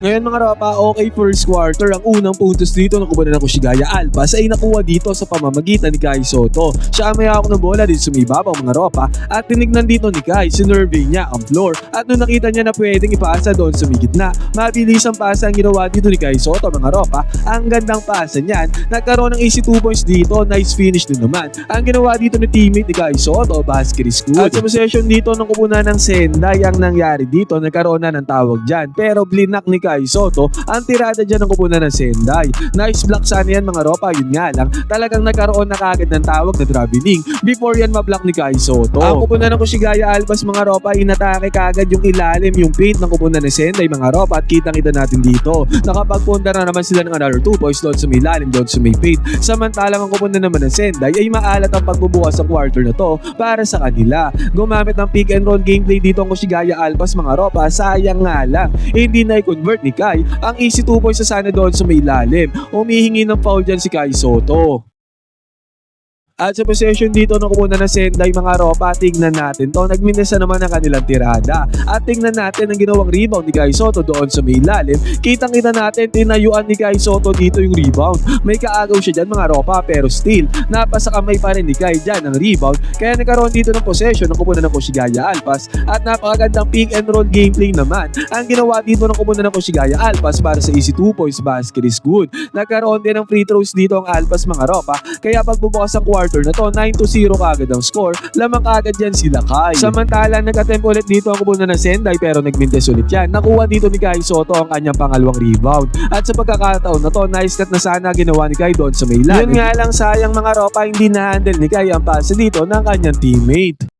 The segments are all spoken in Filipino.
Ngayon mga ropa, okay first quarter. Ang unang puntos dito ng kubunan ng Kushigaya Alpas ay nakuha dito sa pamamagitan ni Kai Soto. Siya ang may hawak ng bola dito sumibabaw mga ropa at tinignan dito ni Kai, sinurvey niya ang floor at nung nakita niya na pwedeng ipasa doon sa may gitna, mabilis ang pasa ang ginawa dito ni Kai Soto mga ropa. Ang gandang pasa niyan, nagkaroon ng easy 2 points dito, nice finish din naman. Ang ginawa dito ni teammate ni Kai Soto, basket is good. At sa possession dito ng kubunan ng Sendai, ang nangyari dito, nagkaroon na ng tawag dyan pero blinak ni Kai Soto ang tirada dyan ng kupunan ng Sendai. Nice block sana yan mga ropa, yun nga lang talagang nagkaroon na kagad ng tawag na traveling before yan mablock ni Kai Soto. Ang kupunan ng Kushigaya Alpas mga ropa, inatake kagad yung ilalim, yung paint ng kupunan ng Sendai mga ropa at kitang-kita natin dito. Nakapagpunta na naman sila ng another 2 points doon sa may ilalim, doon sa may paint. Samantalang ang kupunan naman ng Sendai ay maalat ang pagbubukas sa quarter na to para sa kanila. Gumamit ng pick and roll gameplay dito ang Kushigaya Alpas mga ropa, sayang nga lang hindi na i-convert ni Kai ang easy 2 points sa sana doon sa may ilalim. Humihingi ng foul dyan si Kai Soto. At sa possession dito ng kupunan ng Sendai mga ropa, tingnan natin to. Nagminesa naman ang kanilang tirada. At tingnan natin ang ginawang rebound ni Kai Soto doon sa may ilalim. Kitang-kita natin, tinayuan ni Kai Soto dito yung rebound. May kaagaw siya dyan mga ropa pero still, napasa kamay pa rin ni Kai dyan ang rebound. Kaya nagkaroon dito ng possession ng kupunan ng Kushigaya Alpas. At napakagandang pick and roll gameplay naman ang ginawa dito ng kupunan ng Kushigaya Alpas para sa easy 2 points, basket is good. Nagkaroon din ng free throws dito ang Alpas mga ropa. Kaya pagbubukas ang quarter na to, 9-0 kagad ang score, lamang kagad yan sila Kai. Samantala nag-attempt ulit dito ang kupunan ng Sendai pero nagmintes ulit yan. Nakuha dito ni Kai Soto ang kanyang pangalawang rebound. At sa pagkakataon na to, nice cut na sana ginawa ni Kai doon sa may ilalim. Yun nga lang sayang mga ropa, hindi na-handle ni Kai ang pasa dito ng kanyang teammate.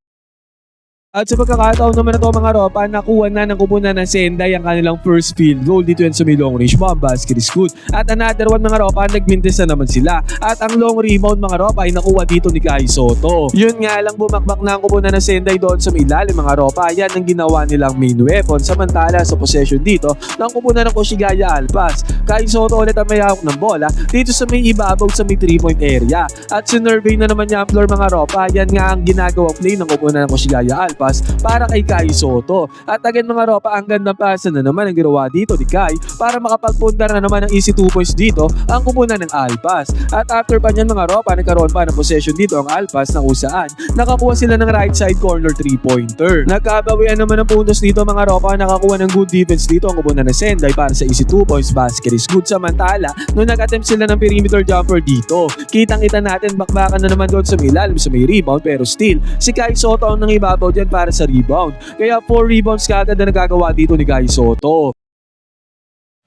At sa pagkakataon naman na to mga ropa, nakuha na ng kupunan ng Sendai ang kanilang first field goal dito yan sa may long range bomb, basket is good. At another one mga ropa, nagmintes na naman sila. At ang long rebound mga ropa ay nakuha dito ni Kai Soto. Yun nga lang, bumakbak na ang kupunan ng Sendai doon sa may ilalim mga ropa. Yan ang ginawa nilang main weapon. Samantala sa possession dito ng kupunan ng Kushigaya Alpas, Kai Soto ulit ang may hawak ng bola dito sa may ibabaw sa may 3-point area. At sinurvey na naman niya ang floor mga ropa. Yan nga ang ginagawang play ng kupunan ng Kushigaya Alpas para kay Kai Soto. At again mga ropa, ang gandang pasa na naman ang ginawa dito ni Kai para makapagpundar na naman ng easy 2 points dito ang kupunan ng Alpas. At after pa niyan mga ropa, nagkaroon pa ng possession dito ang Alpas na usaan nakakuha sila ng right side corner 3-pointer. Nagkabawian naman ng puntos dito mga ropa, nakakuha ng good defense dito ang kupunan ng Sendai para sa easy 2 points, basket is good. Samantala, nung nag-attempt sila ng perimeter jumper dito, kitang-kita natin bakbakan na naman doon sa may ilalim sa may rebound pero still, si Kai Soto ang nangibabaw dyan para sa rebound. Kaya 4 rebounds kagad na nagagawa dito ni Kai Soto.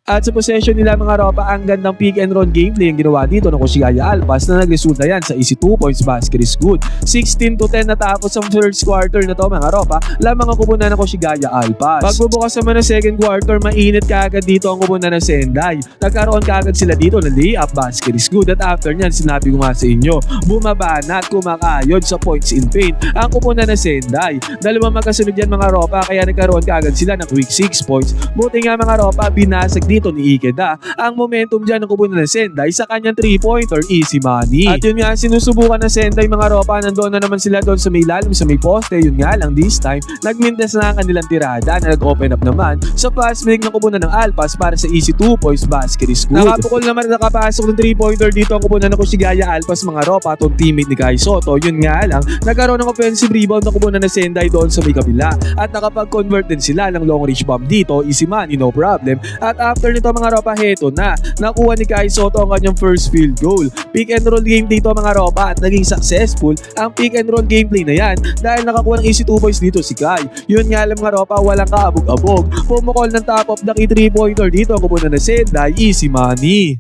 At sa possession nila mga ropa, ang gandang pick and roll gameplay ang ginawa dito ng Kushigaya Alpas na nagresulta yan sa easy 2 points, basket is good. 16-10 natapos ang first quarter na to mga ropa, lamang ang kupunan ng Kushigaya Alpas. Pagbubukas naman ng second quarter, mainit kagad dito ang kupunan ng Sendai. Nagkaroon kagad sila dito ng layup, basket is good. At after nyan, sinabi ko nga sa inyo, bumaba na at kumakayod sa points in paint ang kupunan ng Sendai. Dalawang magkasunod yan mga ropa, kaya nagkaroon kagad sila ng quick 6 points. Buti nga mga ropa, binasag dito ni Ikeda ang momentum dyan ng kupunan ng Sendai sa kanyang 3-pointer, easy money. At yun nga, sinusubukan ng Sendai mga ropa, nandoon na naman sila doon sa may ilalim, sa may poste. Yun nga lang, this time, nagmintes na ang kanilang tirada na nag-open up naman sa fast break ng kupunan ng Alpas para sa easy 2 points, basket is good. Nakapukol naman at nakapasok ng 3-pointer dito ang kupunan ng Kushigaya Alpas mga ropa, itong teammate ni Kai Soto. Yun nga lang, nagkaroon ng offensive rebound ng kupunan ng Sendai doon sa may kabila at nakapag-convert din sila ng long range bomb dito, easy money, no problem. At after nito mga ropa, heto na, nakuha ni Kai Soto ang kanyang first field goal. Pick and roll game dito mga ropa at naging successful ang pick and roll gameplay na yan dahil nakakuha ng easy 2 points dito si Kai. Yun nga lang mga ropa, walang kaabog-abog. Pumukol ng top of the key 3-pointer dito ang kupunan ng Sendai, easy money.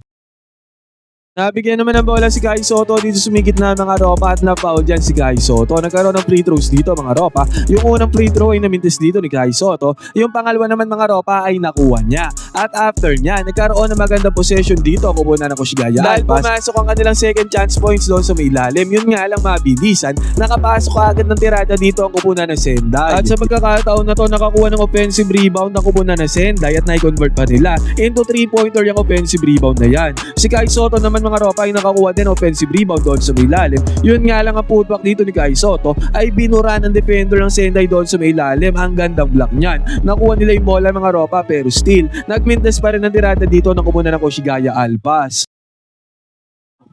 Nabigyan naman ng bola si Kai Soto dito sumigit na mga ropa at na-foul dyan si Kai Soto. Nagkaroon ng free throws dito mga ropa. Yung unang free throw ay namintis dito ni Kai Soto. Yung pangalawa naman mga ropa ay nakuha niya. At after niya, nagkaroon ng magandang possession dito ang kupunan ng Kushigaya Alpas. Dahil pumasok ang kanilang second chance points doon sa may ilalim. Yun nga lang mabilisan, nakapasok agad ng tirada dito ang kupunan ng Sendai. At sa pagkakataon na to, nakakuha ng offensive rebound ng kupunan ng Sendai at na-convert pa nila into 3-pointer yung offensive rebound na yan. Si Kai Soto naman dyan mga ropa ay nakakuha din offensive rebound doon sa may ilalim. Yun nga lang ang putback dito ni Kai Soto ay binura ng defender ng Sendai doon sa may ilalim. Ang gandang block niyan. Nakuha nila yung bola mga ropa pero still nagmintes pa rin ang tirada dito ng kupunan ng Koshigaya Alpas.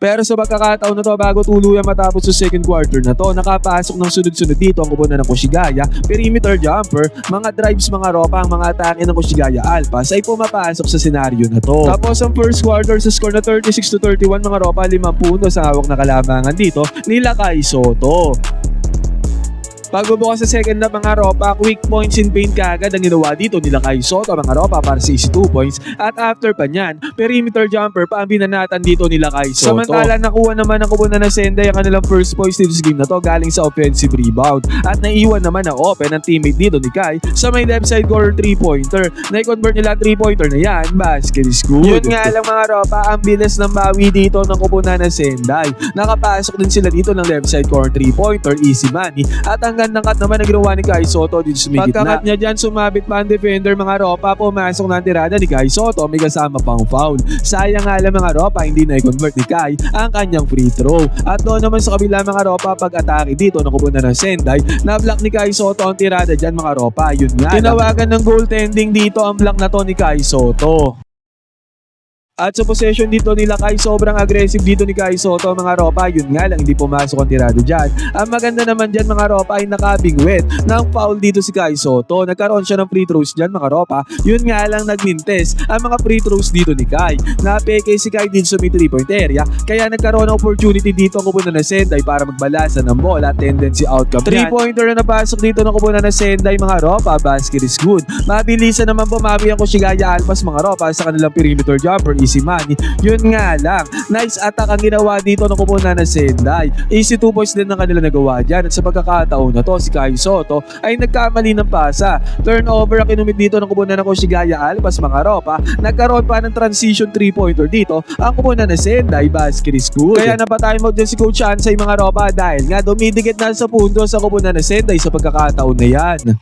Pero sa pagkakataon na to, bago tuluyan matapos sa second quarter na to, nakapasok ng sunod-sunod dito ang kupunan ng Koshigaya, perimeter jumper, mga drives mga ropa, ang mga atake ng Koshigaya Alpas ay pumapasok sa senaryo na to. Tapos ang first quarter sa score na 36-31 mga ropa, 5 puntos ang hawak na kalamangan dito nila Kai Soto. Pagbubukas sa second na mga ropa, quick points in paint kaagad ang ginawa dito nila Kai Soto mga ropa para sa 62 points at after pa niyan, perimeter jumper pa ang binanatan dito nila Kai Soto. Samantala nakuha naman ang kupunan ng Sendai ang kanilang first points dito sa game na to galing sa offensive rebound at naiwan naman na open ang teammate dito ni Kai sa may left side corner 3-pointer. Na-convert nila 3-pointer na yan, basket is good. Yun nga lang mga ropa, ang bilis ng bawi dito ng kupunan ng Sendai. Nakapasok din sila dito ng left side corner 3-pointer, easy money at ang gandang cut naman na ginawa ni Kai Soto dito sa may gitna. Pagkakat niya dyan, sumabit pa ang defender mga ropa, pumasok na ang tirada ni Kai Soto, may kasama pang foul. Sayang nga lang mga ropa, hindi na i-convert ni Kai ang kanyang free throw. At doon naman sa kabila mga ropa, pag-atake dito na kupunan ng Sendai, na-block ni Kai Soto ang tirada dyan mga ropa. Yun nga, tinawagan ng goaltending dito ang block na to ni Kai Soto. At sa possession dito nila Kai, sobrang aggressive dito ni Kai Soto mga ropa. Yun nga lang, hindi pumasok ang tirado dyan. Ang maganda naman dyan mga ropa ay nakabingwit ng foul dito si Kai Soto. Nagkaroon siya ng free throws dyan mga ropa. Yun nga lang, nagmintes ang mga free throws dito ni Kai. Napeke si Kai dito sa may 3-point area. Kaya nagkaroon ng opportunity dito ang kupunan ng Sendai para magbalasa ng bola. Tendency outcome 3-pointer na napasok dito ng kupunan ng Sendai mga ropa. Basket is good. Mabilisan naman bumawi ang Koshigaya Alpas mga ropa sa kanilang perimeter jumper. Easy money. Yun nga lang, nice attack ang ginawa dito ng kupunan ng Sendai. Easy 2 points din ang kanila nagawa dyan. At sa pagkakataon na to, si Kai Soto ay nagkamali ng pasa. Turnover ang kinumit dito ng kupunan ng Koshigaya Alpas mga ropa. Nagkaroon pa ng transition 3-pointer dito ang kupunan ng Sendai. Basket is good. Kaya napatime out din si Coach Ansay mga ropa dahil nga dumidikit na sa punto sa kupunan ng Sendai sa pagkakataon na yan.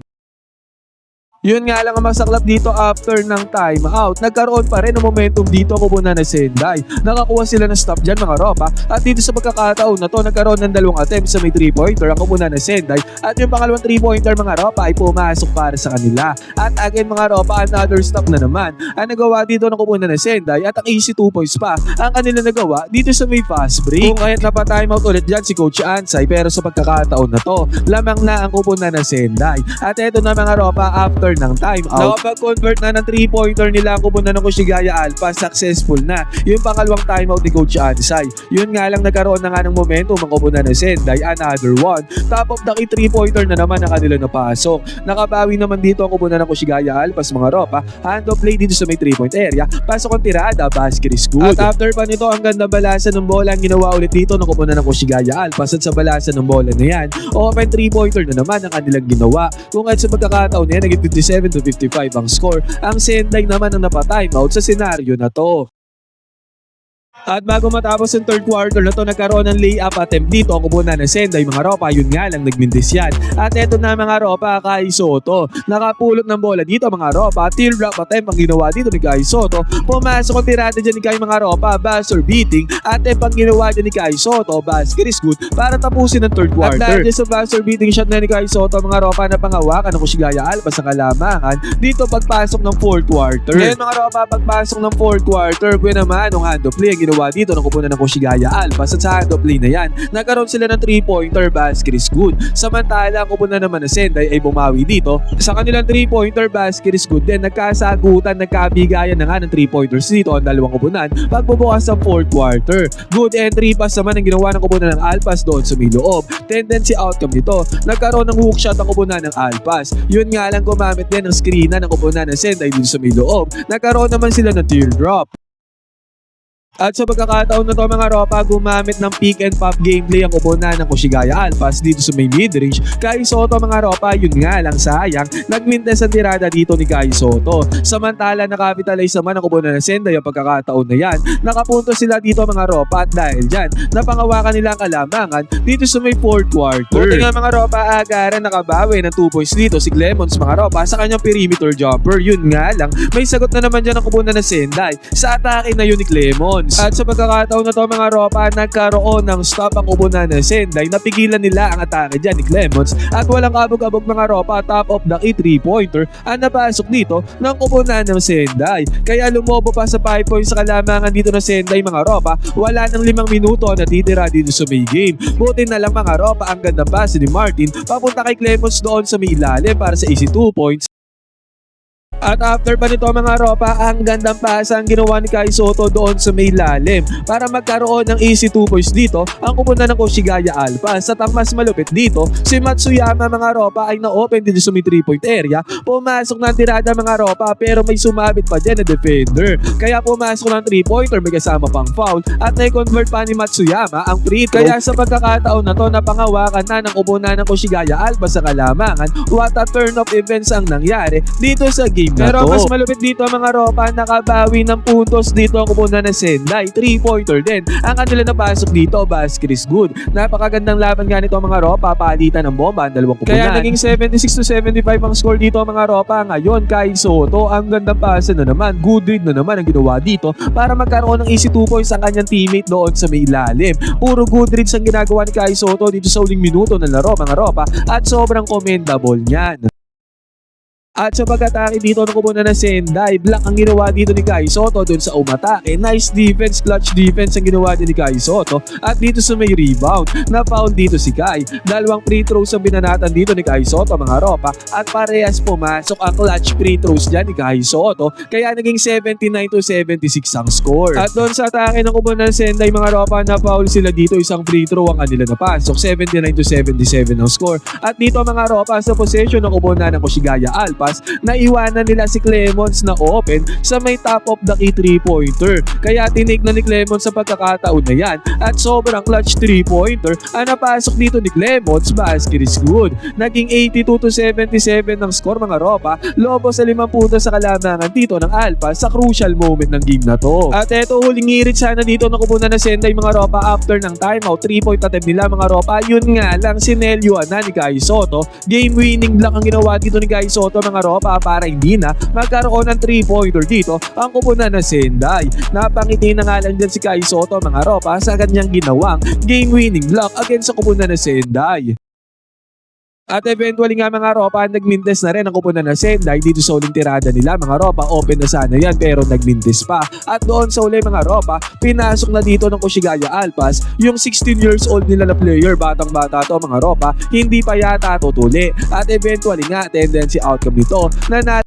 Yun nga lang ang masaklap dito after ng timeout. Nagkaroon pa rin ng momentum dito kupunan ng Sendai. Nakakuha sila ng stop dyan mga ropa. At dito sa pagkakataon na to, nagkaroon ng 2 attempts sa may 3-pointer ang kupunan ng Sendai. At yung pangalawang 3-pointer mga ropa ay pumasok para sa kanila. At again mga ropa, another stop na naman ang nagawa dito ng kupunan ng Sendai. At ang easy 2 points pa ang kanila nagawa dito sa may fast break. Kung kahit napatimeout ulit dyan si Coach Ansay, pero sa pagkakataon na to, lamang na ang kupunan ng Sendai. At eto na mga ropa, after ng timeout, nakapag-convert na ng 3-pointer nila ang kupunan ng Koshigaya Alpas. Successful na yung pangalawang timeout ni Coach Ansay. Yun nga lang, nagkaroon na nga ng momentum ang kupunan ng Sendai. Another one. Top of the key 3-pointer na naman ang kanila napasok. Nakabawi naman dito ang kupunan ng Koshigaya Alpas mga ropa. Hand of play dito sa may 3-point area. Pasok ang tirada, basket is good. At after pa nito, ang ganda balasan ng bola ang ginawa ulit dito ng kupunan ng Koshigaya Alpas. At sa balasan ng bola na yan, open 3-pointer na naman ang kanilang ginawa. Kung kahit sa pagkakataon na yan, naging 57-55 ang score. Ang Sendai naman ang napatimeout sa senaryo na to. At bago matapos ang third quarter na to, nagkaroon ng layup attempt dito ang kupunan ng Sendai mga ropa. Yun nga lang, nagmintis yan. At eto na mga ropa, Kai Soto. Nakapulot ng bola dito mga ropa. Teal drop attempt ang ginawa dito ni Kai Soto. Pumasok ang tirada dyan ni Kai mga ropa. Buzzer beating. Attempt ang ginawa dyan ni Kai Soto. Basket is good para tapusin ang third quarter. At dahil sa buzzer beating shot na ni Kai Soto mga ropa, na pangawakan ng Koshigaya Alpas sa kalamangan dito pagpasok ng fourth quarter. Ngayon mga ropa, pagpasok ng fourth quarter, buwan naman ng hand of play ang ginawa dito ng kupunan ng Koshigaya Alpas. At sa hand of play na yan, nagkaroon sila ng 3-pointer, basket is good. Samantala, ang kupunan naman ng Sendai ay bumawi dito sa kanilang 3-pointer, basket is good. Then nagkasagutan, nagkabigayan na nga ng 3-pointers dito ang dalawang kupunan pagbubukas ng fourth quarter. Good entry pass naman ang ginawa ng kupunan ng Alpas doon sa may loob. Tendency outcome nito, nagkaroon ng hook shot ang kupunan ng Alpas. Yun nga lang, gumamit din ng screenan ng kupunan ng Sendai dito sa may loob. Nagkaroon naman sila ng teardrop. At sa pagkakataon na to mga ropa, gumamit ng pick and pop gameplay ang kupunan ng Koshigaya Alpas dito sa may midrange. Kai Soto mga ropa, yun nga lang, sayang, nagmintes ang tirada dito ni Kai Soto. Samantala, nakapitalize naman ang kupunan ng Sendai ang pagkakataon na yan. Nakapunto sila dito mga ropa at dahil dyan, napangawakan nila ang kalamangan dito sa may fourth quarter. Buti nga mga ropa, agaran nakabawi ng 2 points dito si Clemons mga ropa sa kanyang perimeter jumper. Yun nga lang, may sagot na naman dyan ang kupunan ng Sendai sa atake na yun ni Clemons. Clemons. At sa pagkakataon na to mga ropa, nagkaroon ng stop ang upunan ng Sendai. Napigilan nila ang atake dyan ni Clemons at walang kabog-abog mga ropa, top of the key 3-pointer ang napasok dito ng upunan ng Sendai. Kaya lumobo pa sa 5 points sa kalamangan dito ng Sendai mga ropa. Wala ng 5 minuto na titira dito sa may game. Buti na lang mga ropa, ang ganda pass ni Martin papunta kay Clemons doon sa may ilalim para sa easy 2 points. At after pa nito mga ropa, ang gandang pasa ang ginawa ni Kai Sotto doon sa may lalim para magkaroon ng easy 2 points dito ang pupunta ng Koshigaya Alphas. At ang mas malupit dito, si Matsuyama mga ropa ay na-open dito sa may 3-point area. Pumasok ng tirada mga ropa pero may sumabit pa dyan na defender. Kaya pumasok ng 3-pointer, may kasama pang foul at na-convert pa ni Matsuyama ang free throw. Kaya sa pagkakataon na to, napangawakan na ng upunan ng Koshigaya Alphas sa kalamangan. What a turn of events ang nangyari dito sa game. Pero mas malupit dito mga ropa, nakabawi ng puntos dito ang upunan ng Sendai. 3-pointer din ang kanila napasok dito, basket is good. Napakagandang laban nga nito mga ropa, palitan ng bomba ang dalawang kupunan. Kaya naging 76-75 ang score dito mga ropa. Ngayon Kai Sotto, ang gandang pasa na naman, good read na naman ang ginawa dito para magkaroon ng easy 2 points ang kanyang teammate doon sa may ilalim. Puro good reads ang ginagawa ni Kai Sotto dito sa uling minuto ng laro mga ropa at sobrang commendable niyan. At sa pag-atake dito ng kupunan ng Sendai, block ang ginawa dito ni Kai Sotto dun sa umatake. Nice defense, clutch defense ang ginawa din ni Kai Sotto. At dito sa may rebound, na-foul dito si Kai. Dalawang free throws ang binanatan dito ni Kai Sotto mga ropa. At parehas pumasok ang clutch free throws dyan ni Kai Sotto. Kaya naging 79-76 ang score. At doon sa atake ng kupunan ng Sendai mga ropa, na-foul sila dito. Isang free throw ang kanila napasok. 79-77 ang score. At dito mga ropa, sa possession ng kupunan ng Koshigaya Alphas, naiwanan nila si Clemons na open sa may top of the key 3-pointer. Kaya tinignan ni Clemons sa pagkakataon na yan at sobrang clutch 3-pointer ang napasok dito ni Clemons, basket is good. Naging 82-77 ang score mga ropa, lobo sa 5 puntos sa kalamangan dito ng Alphas sa crucial moment ng game na to. At eto, huling ngirit sana dito na kupunan na Sendai mga ropa after ng timeout. 3-point attempt nila mga ropa, yun nga lang sinelyuan na ni Kai Sotto. Game winning block ang ginawa dito ni Kai Sotto mga ropa para hindi na magkaroon ng 3-pointer dito ang kupunan ng Sendai. Napangiti na nga lang dyan si Kai Sotto mga ropa sa kanyang ginawang game winning block against sa kupunan ng Sendai. At eventually nga mga ropa, nagmintes na rin ang kupunan ng Sendai dito sa uling tirada nila mga ropa. Open na sana yan pero nagmintes pa. At doon sa uli mga ropa, pinasok na dito ng Koshigaya Alphas yung 16 years old nila na player. Batang bata to mga ropa, hindi pa yata tutuli. At eventually nga, tendency outcome nito na